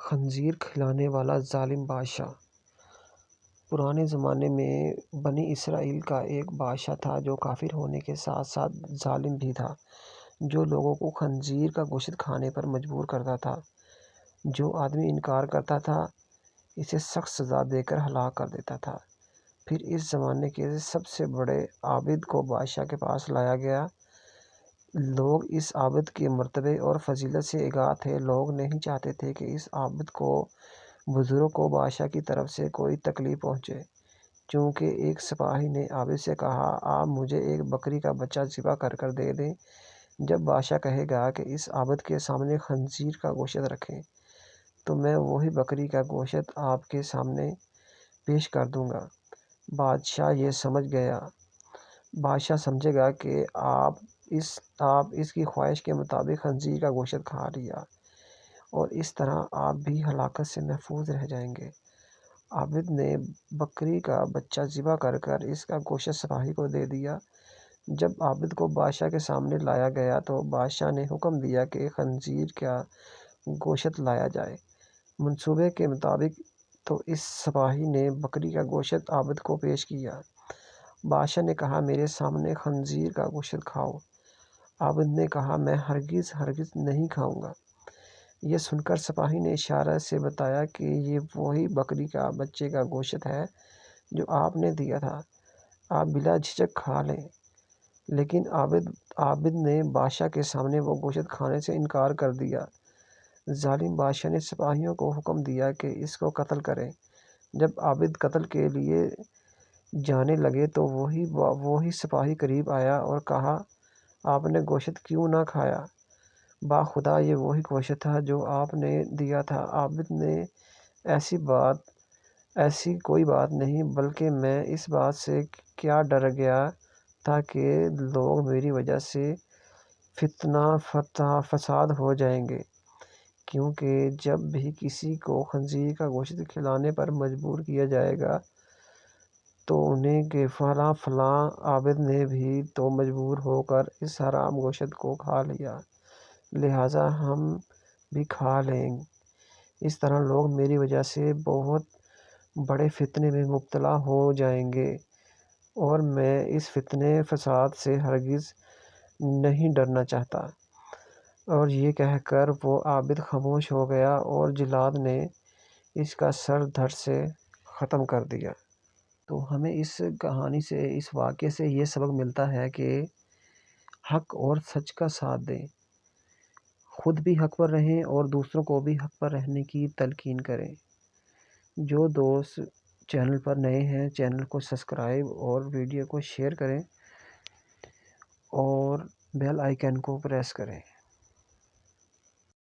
خنزیر کھلانے والا ظالم بادشاہ۔ پرانے زمانے میں بنی اسرائیل کا ایک بادشاہ تھا جو کافر ہونے کے ساتھ ساتھ ظالم بھی تھا، جو لوگوں کو خنزیر کا گوشت کھانے پر مجبور کرتا تھا۔ جو آدمی انکار کرتا تھا اسے سخت سزا دے کر ہلاک کر دیتا تھا۔ پھر اس زمانے کے سب سے بڑے عابد کو بادشاہ کے پاس لایا گیا۔ لوگ اس عابد کے مرتبے اور فضیلت سے آگاہ تھے۔ لوگ نہیں چاہتے تھے کہ اس عابد کو بزرگ کو بادشاہ کی طرف سے کوئی تکلیف پہنچے۔ چونکہ ایک سپاہی نے عابد سے کہا، آپ مجھے ایک بکری کا بچہ ذبح کر دے دیں۔ جب بادشاہ کہے گا کہ اس عابد کے سامنے خنزیر کا گوشت رکھیں تو میں وہی بکری کا گوشت آپ کے سامنے پیش کر دوں گا۔ بادشاہ یہ سمجھ گیا۔ بادشاہ سمجھے گا کہ آپ اس کی خواہش کے مطابق خنزیر کا گوشت کھا لیا اور اس طرح آپ بھی ہلاکت سے محفوظ رہ جائیں گے۔ عابد نے بکری کا بچہ ذبح کر اس کا گوشت سپاہی کو دے دیا۔ جب عابد کو بادشاہ کے سامنے لایا گیا تو بادشاہ نے حکم دیا کہ خنزیر کا گوشت لایا جائے۔ منصوبے کے مطابق تو اس سپاہی نے بکری کا گوشت عابد کو پیش کیا۔ بادشاہ نے کہا، میرے سامنے خنزیر کا گوشت کھاؤ۔ عابد نے کہا، میں ہرگز نہیں کھاؤں گا۔ یہ سن کر سپاہی نے اشارے سے بتایا کہ یہ وہی بکری کا بچے کا گوشت ہے جو آپ نے دیا تھا، آپ بلا جھجک کھا لیں۔ لیکن عابد نے بادشاہ کے سامنے وہ گوشت کھانے سے انکار کر دیا۔ ظالم بادشاہ نے سپاہیوں کو حکم دیا کہ اس کو قتل کریں۔ جب عابد قتل کے لیے جانے لگے تو وہی سپاہی قریب آیا اور کہا، آپ نے گوشت کیوں نہ کھایا؟ باخدا یہ وہی گوشت تھا جو آپ نے دیا تھا۔ عابد نے ایسی کوئی بات نہیں، بلکہ میں اس بات سے کیا ڈر گیا تھا کہ لوگ میری وجہ سے فتنہ فساد ہو جائیں گے، کیونکہ جب بھی کسی کو خنزیر کا گوشت کھلانے پر مجبور کیا جائے گا تو انہیں کہ فلاں عابد نے بھی تو مجبور ہو کر اس حرام گوشت کو کھا لیا، لہٰذا ہم بھی کھا لیں۔ اس طرح لوگ میری وجہ سے بہت بڑے فتنے میں مبتلا ہو جائیں گے اور میں اس فتنے فساد سے ہرگز نہیں ڈرنا چاہتا۔ اور یہ کہہ کر وہ عابد خاموش ہو گیا اور جلاد نے اس کا سر دھڑ سے ختم کر دیا۔ تو ہمیں اس کہانی سے، اس واقعے سے یہ سبق ملتا ہے کہ حق اور سچ کا ساتھ دیں، خود بھی حق پر رہیں اور دوسروں کو بھی حق پر رہنے کی تلقین کریں۔ جو دوست چینل پر نئے ہیں چینل کو سبسکرائب اور ویڈیو کو شیئر کریں اور بیل آئیکن کو پریس کریں۔